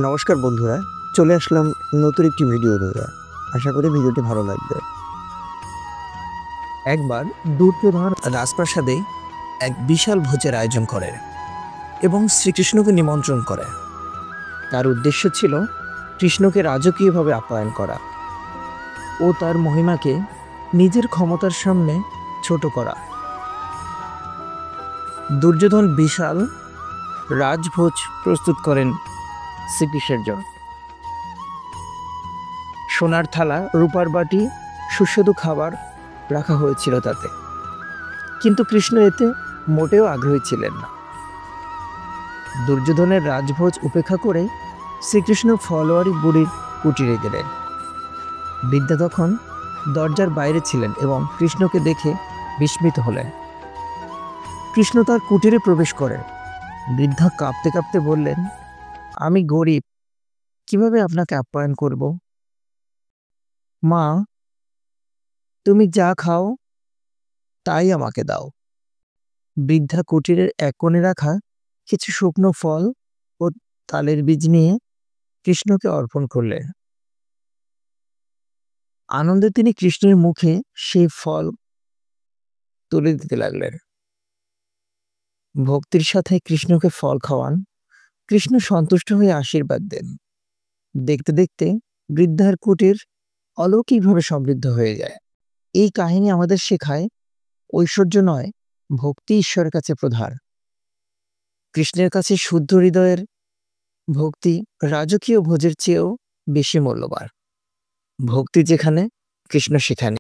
নমস্কার বন্ধুরা, চলে আসলাম নতুন একটি ভিডিও নিয়ে। আশা করি ভিডিওটি ভালো লাগবে। একবার দুর্যোধন রাজপ্রাসাদে এক বিশাল ভোজের আয়োজন করে এবং শ্রীকৃষ্ণকে নিমন্ত্রণ করে। তার উদ্দেশ্য ছিল কৃষ্ণকে রাজকীয়ভাবে আপ্যায়ন করা ও তার মহিমাকে নিজের ক্ষমতার সামনে ছোট করা। দুর্যোধন বিশাল রাজভোজ প্রস্তুত করেন শ্রীকৃষ্ণের জন্য। সোনার থালা, রূপার বাটি, সুস্বাদু খাবার রাখা হয়েছিল তাতে, কিন্তু কৃষ্ণ এতে মোটেও আগ্রহী ছিলেন না। দুর্যোধনের রাজভোজ উপেক্ষা করে শ্রীকৃষ্ণ ফলোয়ারি বুড়ির কুটিরে গেলেন। বৃদ্ধা তখন দরজার বাইরে ছিলেন এবং কৃষ্ণকে দেখে বিস্মিত হলেন। কৃষ্ণ তার কুটিরে প্রবেশ করেন। বৃদ্ধা কাঁপতে কাঁপতে বললেন, আমি গরিব, কিভাবে আপনাকে আপ্যায়ন করব? মা, তুমি যা খাও তাই আমাকে দাও। বৃদ্ধা কুটিরের এক কোণে রাখা কিছু শুকনো ফল ও তালের বীজ নিয়ে কৃষ্ণকে অর্পণ করলেন। আনন্দে তিনি কৃষ্ণের মুখে সেই ফল তুলে দিতে লাগলেন। ভক্তির সাথে কৃষ্ণকে ফল খাওয়ান। কৃষ্ণ সন্তুষ্ট হয়ে আশীর্বাদ দেন। দেখতে দেখতে বৃদ্ধার কুটির অলৌকিকভাবে সমৃদ্ধ হয়ে যায়। এই কাহিনী আমাদের শেখায়, ঐশ্বর্য নয়, ভক্তি ঈশ্বরের কাছে প্রধান। কৃষ্ণের কাছে শুদ্ধ হৃদয়ের ভক্তি রাজকীয় ভোজের চেয়েও বেশি মূল্যবান। ভক্তি যেখানে, কৃষ্ণ সেখানে।